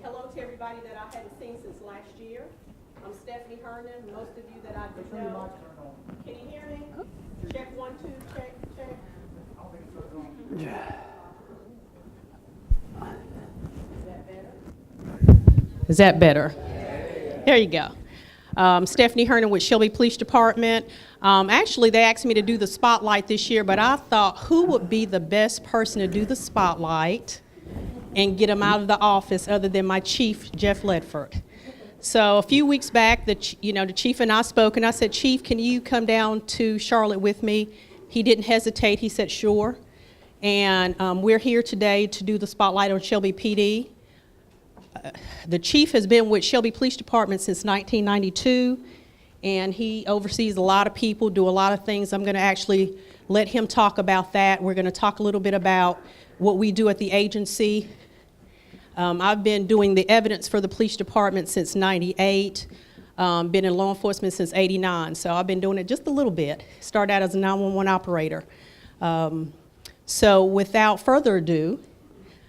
hello to everybody that I hadn't seen since last year. I'm Stephanie Herndon. Most of you that I do know. Can you hear me? Check 1, 2, check. Is that better? There you go. Stephanie Herndon with Shelby Police Department. Actually, they asked me to do the spotlight this year, but I thought, who would be the best person to do the spotlight and get them out of the office other than my chief, Jeff Ledford. So a few weeks back, the chief and I spoke, and I said, Chief, can you come down to Charlotte with me? He didn't hesitate. He said, sure. And we're here today to do the spotlight on Shelby PD. The chief has been with Shelby Police Department since 1992, and he oversees a lot of people, do a lot of things. I'm going to actually let him talk about that. We're going to talk a little bit about what we do at the agency. I've been doing the evidence for the police department since 98, been in law enforcement since 89, so I've been doing it just a little bit. Started out as a 911 operator. So without further ado,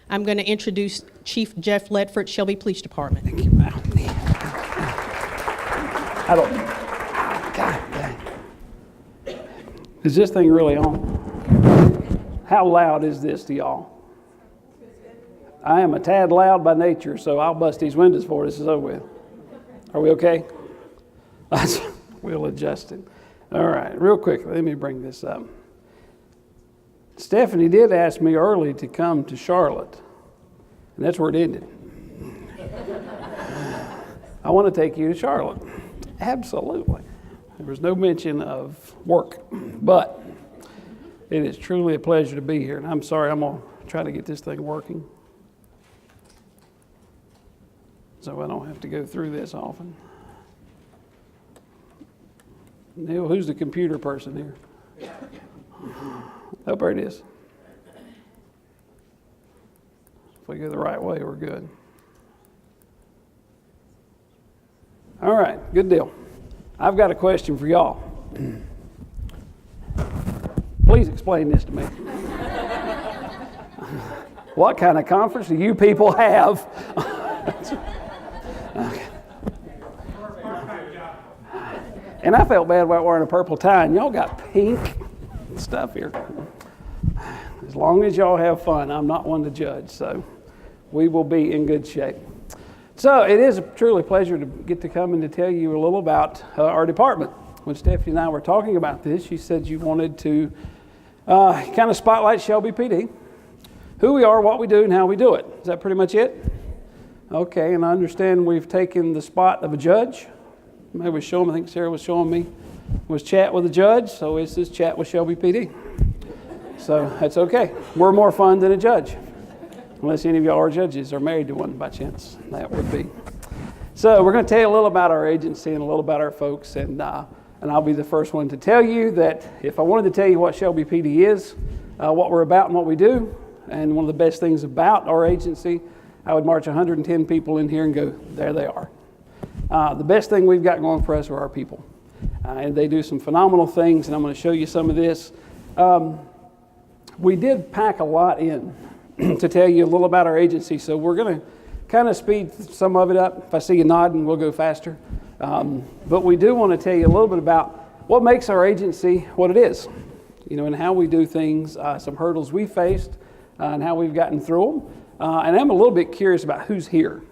I'm going to introduce Chief Jeff Ledford, Shelby Police Department. Thank you, ma'am. I don't. God dang. Is this thing really on? How loud is this to y'all? I am a tad loud by nature, so I'll bust these windows before this is over with. Are we okay? We'll adjust it. All right, real quick, let me bring this up. Stephanie did ask me early to come to Charlotte, and that's where it ended. I want to take you to Charlotte. Absolutely. There was no mention of work, but it is truly a pleasure to be here, and I'm sorry, I'm going to try to get this thing working so I don't have to go through this often. Neil, who's the computer person here? Oh, there it is. If we go the right way, we're good. All right, good deal. I've got a question for y'all. Please explain this to me. What kind of conference do you people have? Okay. And I felt bad about wearing a purple tie, and y'all got pink stuff here. As long as y'all have fun, I'm not one to judge, so we will be in good shape. So it is a truly pleasure to get to come and to tell you a little about our department. When Stephanie and I were talking about this, she said you wanted to kind of spotlight Shelby PD, who we are, what we do, and how we do it. Is that pretty much it? Okay, and I understand we've taken the spot of a judge. Maybe we show them, I think Sarah was showing me, was chat with a judge, so it's this chat with Shelby PD. So that's okay. We're more fun than a judge. Unless any of y'all are judges or married to one by chance. That would be. So we're going to tell you a little about our agency and a little about our folks. And I'll be the first one to tell you that if I wanted to tell you what Shelby PD is, what we're about and what we do, and one of the best things about our agency, I would march 110 people in here and go, there they are. The best thing we've got going for us are our people. And they do some phenomenal things, and I'm going to show you some of this. We did pack a lot in to tell you a little about our agency, so we're going to kind of speed some of it up. If I see you nodding, we'll go faster. But we do want to tell you a little bit about what makes our agency what it is, and how we do things, some hurdles we faced, and how we've gotten through them. And I'm a little bit curious about who's here.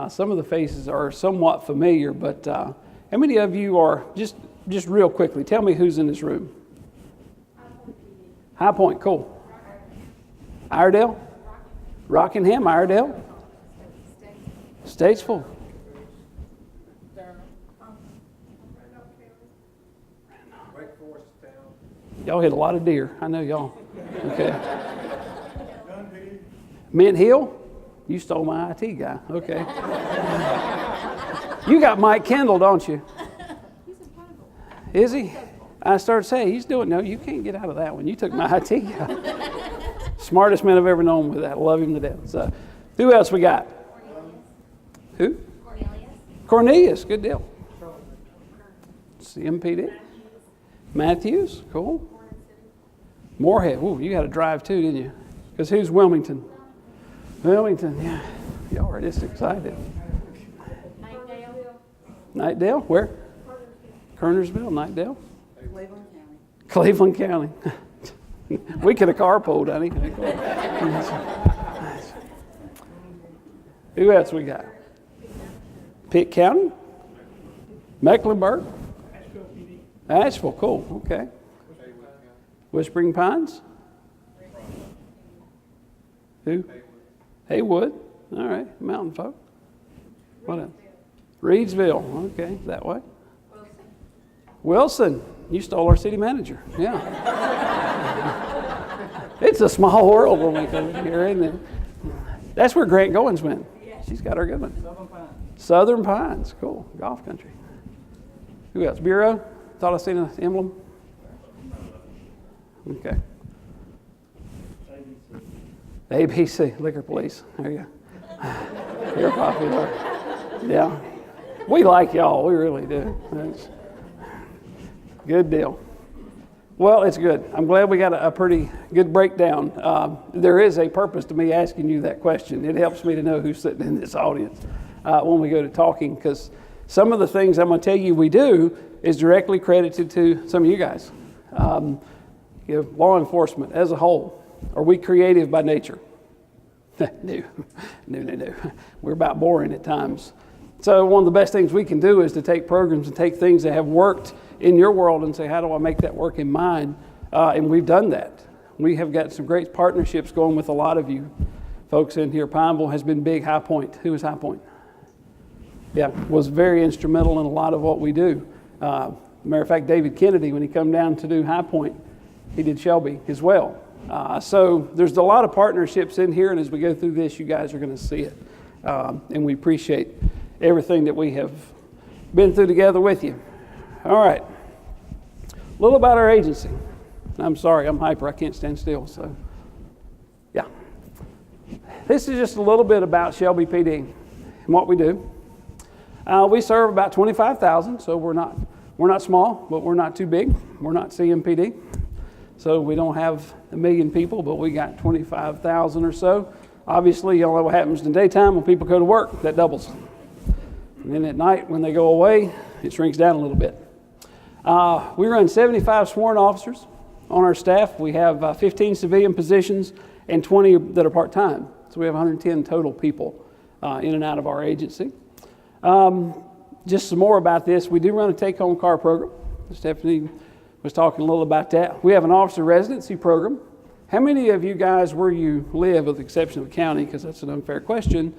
Some of the faces are somewhat familiar, but how many of you are, just real quickly, tell me who's in this room. High Point, cool. Iredell? Rockingham, Iredell? Statesville? Y'all hit a lot of deer. I know y'all. Okay. Mint Hill? You stole my IT guy. Okay. You got Mike Kendall, don't you? Is he? I started saying, he's doing, no, you can't get out of that one. You took my IT guy. Smartest man I've ever known with that. Love him to death. So, who else we got? Who? Cornelius. Good deal. CMPD. Matthews. Cool. Moorhead. Ooh, you got to drive too, didn't you? Because who's Wilmington? Wilmington, yeah. Y'all are just excited. Nightdale? Where? Kernersville, Nightdale? Cleveland County. We could have carpooled, honey. Who else we got? Pitt County? Mecklenburg? Asheville, cool, okay. Whispering Pines? Who? Haywood. All right, mountain folk. What else? Reedsville, okay, that way. Wilson. You stole our city manager, yeah. It's a small world when we come here, isn't it? That's where Grant Goins went. She's got her good one. Southern Pines, cool, golf country. Who else? Bureau? Thought I seen an emblem. Okay. ABC, Liquor Police. There you go. You're popular. Yeah. We like y'all. We really do. That's good deal. Well, it's good. I'm glad we got a pretty good breakdown. There is a purpose to me asking you that question. It helps me to know who's sitting in this audience when we go to talking, because some of the things I'm going to tell you we do is directly credited to some of you guys. Law enforcement as a whole. Are we creative by nature? No. We're about boring at times. So one of the best things we can do is to take programs and take things that have worked in your world and say, how do I make that work in mine? And we've done that. We have got some great partnerships going with a lot of you folks in here. Pineville has been big. High Point. Who is High Point? Yeah, was very instrumental in a lot of what we do. Matter of fact, David Kennedy, when he come down to do High Point, he did Shelby as well. So there's a lot of partnerships in here, and as we go through this, you guys are going to see it. And we appreciate everything that we have been through together with you. All right. A little about our agency. I'm sorry, I'm hyper. I can't stand still. So, yeah. This is just a little bit about Shelby PD and what we do. We serve about 25,000, so we're not small, but we're not too big. We're not CMPD. So we don't have 1 million people, but we got 25,000 or so. Obviously, y'all know what happens in the daytime when people go to work, that doubles. And then at night, when they go away, it shrinks down a little bit. We run 75 sworn officers on our staff. We have 15 civilian positions and 20 that are part-time. So we have 110 total people in and out of our agency. Just some more about this. We do run a take-home car program. Stephanie was talking a little about that. We have an officer residency program. How many of you guys where you live, with the exception of the county, because that's an unfair question,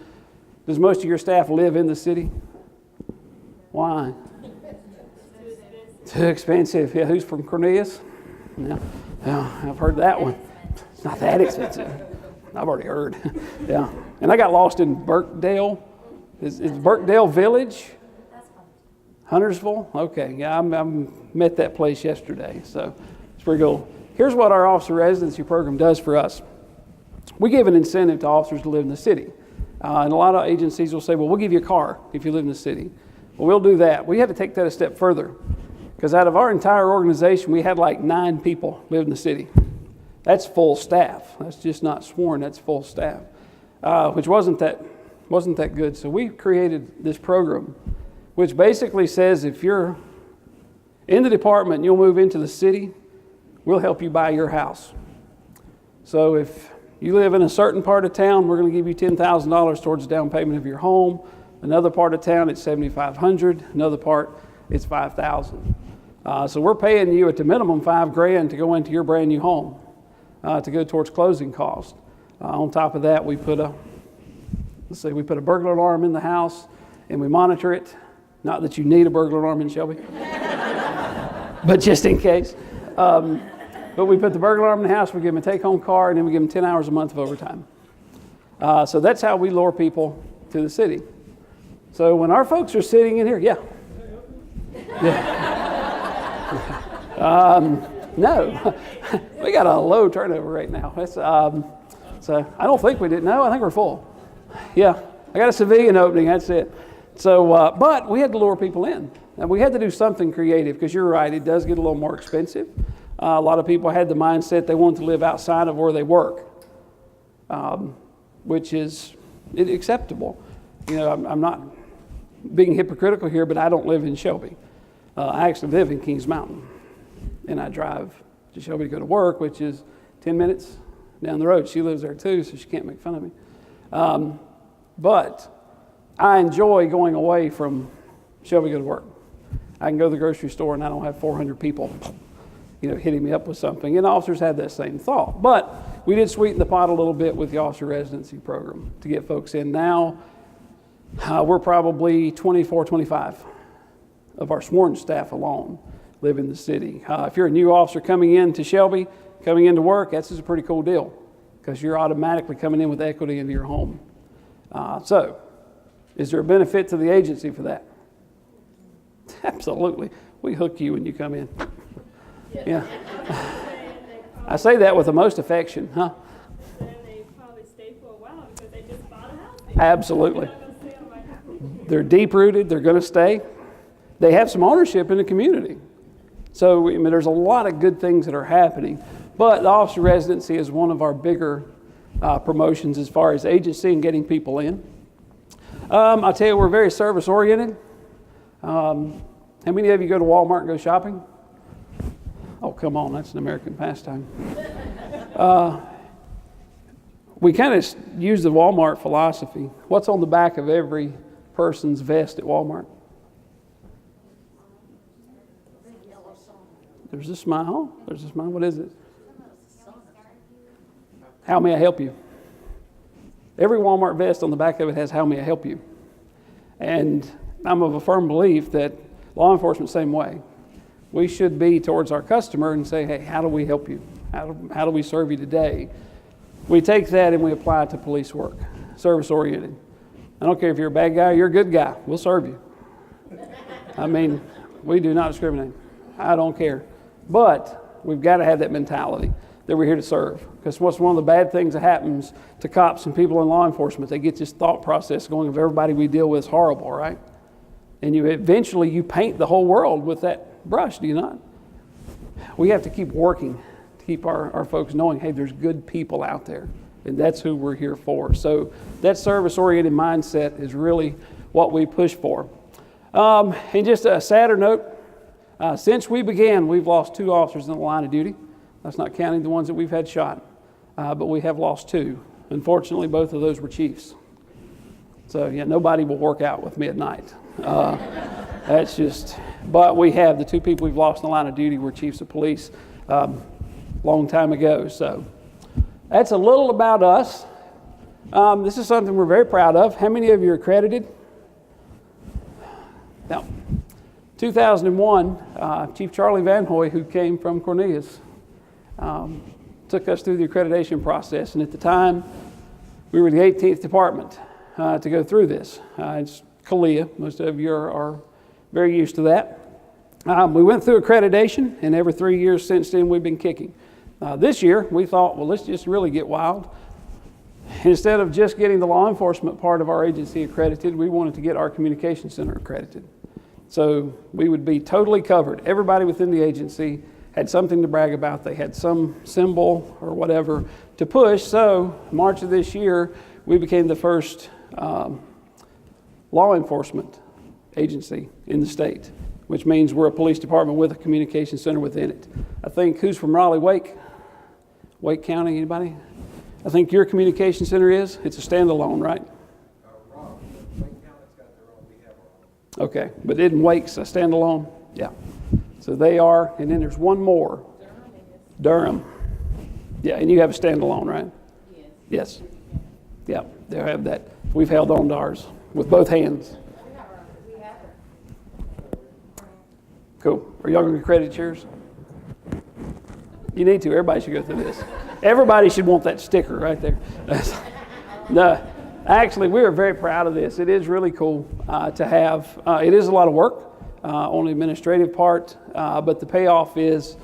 does most of your staff live in the city? Why? Too expensive. Yeah, who's from Cornelius? Yeah, I've heard that one. It's not that expensive. I've already heard. Yeah, and I got lost in Burkdale. Is Burkdale Village? Huntersville? Okay, yeah, I met that place yesterday, so it's pretty cool. Here's what our officer residency program does for us. We give an incentive to officers to live in the city. And a lot of agencies will say, well, we'll give you a car if you live in the city. Well, we'll do that. We had to take that a step further, because out of our entire organization, we had like 9 people live in the city. That's full staff. That's just not sworn, that's full staff, which wasn't that good. So we created this program, which basically says if you're in the department and you'll move into the city, we'll help you buy your house. So if you live in a certain part of town, we're going to give you $10,000 towards the down payment of your home. Another part of town, it's $7,500. Another part, it's $5,000. So we're paying you at the minimum $5,000 to go into your brand new home to go towards closing costs. On top of that, we put a burglar alarm in the house and we monitor it. Not that you need a burglar alarm in Shelby, but just in case. But we put the burglar alarm in the house, we give them a take-home car, and then we give them 10 hours a month of overtime. So that's how we lure people to the city. So when our folks are sitting in here, yeah. No, we got a low turnover right now. So I don't think we did. No, I think we're full. Yeah, I got a civilian opening, that's it. So, but we had to lure people in. And we had to do something creative, because you're right, it does get a little more expensive. A lot of people had the mindset they wanted to live outside of where they work, which is acceptable. You know, I'm not being hypocritical here, but I don't live in Shelby. I actually live in Kings Mountain, and I drive to Shelby to go to work, which is 10 minutes down the road. She lives there too, so she can't make fun of me. But I enjoy going away from Shelby to go to work. I can go to the grocery store and I don't have 400 people, hitting me up with something. And officers had that same thought. But we did sweeten the pot a little bit with the officer residency program to get folks in. Now, we're probably 24, 25 of our sworn staff alone live in the city. If you're a new officer coming into Shelby, coming into work, that's just a pretty cool deal because you're automatically coming in with equity into your home. So, is there a benefit to the agency for that? Absolutely. We hook you when you come in. Yeah. I say that with the most affection, huh? Then they probably stay for a while because they just bought a house. Absolutely. They're deep-rooted. They're going to stay. They have some ownership in the community. So, there's a lot of good things that are happening. But the officer residency is one of our bigger promotions as far as agency and getting people in. I'll tell you, we're very service-oriented. How many of you go to Walmart and go shopping? Oh, come on, that's an American pastime. We kind of use the Walmart philosophy. What's on the back of every person's vest at Walmart? There's a smile. There's a smile. What is it? How may I help you? Every Walmart vest on the back of it has how may I help you? And I'm of a firm belief that law enforcement, same way. We should be towards our customer and say, hey, how do we help you? How do we serve you today? We take that and we apply it to police work, service-oriented. I don't care if you're a bad guy or you're a good guy. We'll serve you. I mean, we do not discriminate. I don't care. But we've got to have that mentality that we're here to serve. Because what's one of the bad things that happens to cops and people in law enforcement? They get this thought process going of everybody we deal with is horrible, right? And eventually you paint the whole world with that brush, do you not? We have to keep working to keep our folks knowing, hey, there's good people out there. And that's who we're here for. So that service-oriented mindset is really what we push for. And just a sadder note, since we began, we've lost 2 officers in the line of duty. That's not counting the ones that we've had shot. But we have lost 2. Unfortunately, both of those were chiefs. So, yeah, nobody will work out with me at night. That's just, but we have the 2 people we've lost in the line of duty were chiefs of police long time ago. So that's a little about us. This is something we're very proud of. How many of you are accredited? Now, 2001, Chief Charlie Van Hoy, who came from Cornelius, took us through the accreditation process. And at the time, we were the 18th department to go through this. It's CALEA. Most of you are very used to that. We went through accreditation, and every 3 years since then, we've been kicking. This year, we thought, well, let's just really get wild. Instead of just getting the law enforcement part of our agency accredited, we wanted to get our communication center accredited. So we would be totally covered. Everybody within the agency had something to brag about. They had some symbol or whatever to push. So March of this year, we became the first law enforcement agency in the state, which means we're a police department with a communication center within it. I think, who's from Raleigh, Wake County, anybody? I think your communication center is? It's a standalone, right? Wake County's got their own, we have our own. Okay, but isn't Wake's a standalone? Yeah. So they are, and then there's one more. Durham. Yeah, and you have a standalone, right? Yes. Yeah, they have that. We've held on to ours with both hands. Cool. Are y'all going to credit yours? You need to. Everybody should go through this. Everybody should want that sticker right there. No, actually, we are very proud of this. It is really cool to have. It is a lot of work on the administrative part, but the payoff is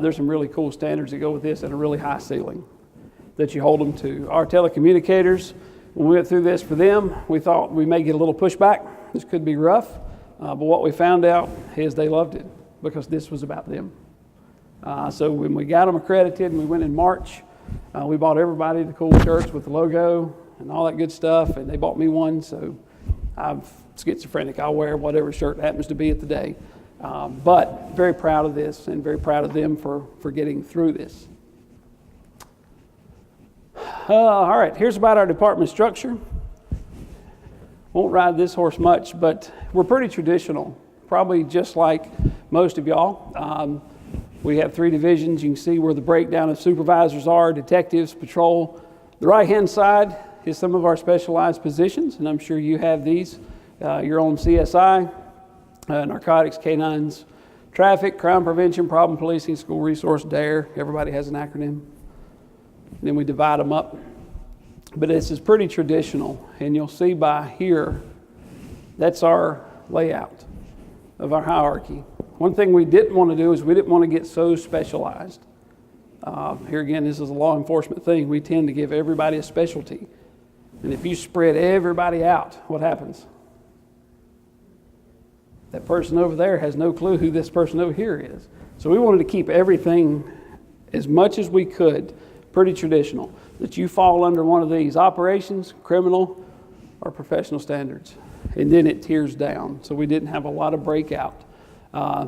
there's some really cool standards that go with this and a really high ceiling that you hold them to. Our telecommunicators, when we went through this for them, we thought we may get a little pushback. This could be rough, but what we found out is they loved it because this was about them. So when we got them accredited and we went in March, we bought everybody the cool shirts with the logo and all that good stuff, and they bought me one, so I'm schizophrenic. I'll wear whatever shirt happens to be at the day. But very proud of this and very proud of them for getting through this. All right, here's about our department structure. Won't ride this horse much, but we're pretty traditional, probably just like most of y'all. We have 3 divisions. You can see where the breakdown of supervisors are, detectives, patrol. The right-hand side is some of our specialized positions, and I'm sure you have these. Your own CSI, narcotics, canines, traffic, crime prevention, problem policing, school resource, DARE. Everybody has an acronym. And then we divide them up. But this is pretty traditional, and you'll see by here, that's our layout of our hierarchy. One thing we didn't want to do is we didn't want to get so specialized. Here again, this is a law enforcement thing. We tend to give everybody a specialty. And if you spread everybody out, what happens? That person over there has no clue who this person over here is. So we wanted to keep everything as much as we could pretty traditional, that you fall under one of these: operations, criminal, or professional standards. And then it tiers down. So we didn't have a lot of breakout.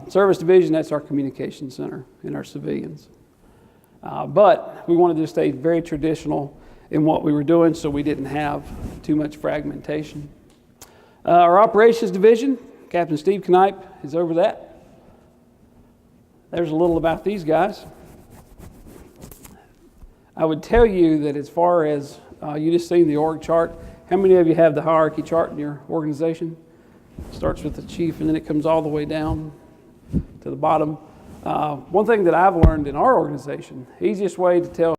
Service division, that's our communication center and our civilians. But we wanted to stay very traditional in what we were doing, so we didn't have too much fragmentation. Our operations division, Captain Steve Knipe is over that. There's a little about these guys. I would tell you that as far as you just seen the org chart, how many of you have the hierarchy chart in your organization? It starts with the chief and then it comes all the way down to the bottom. One thing that I've learned in our organization, easiest way to tell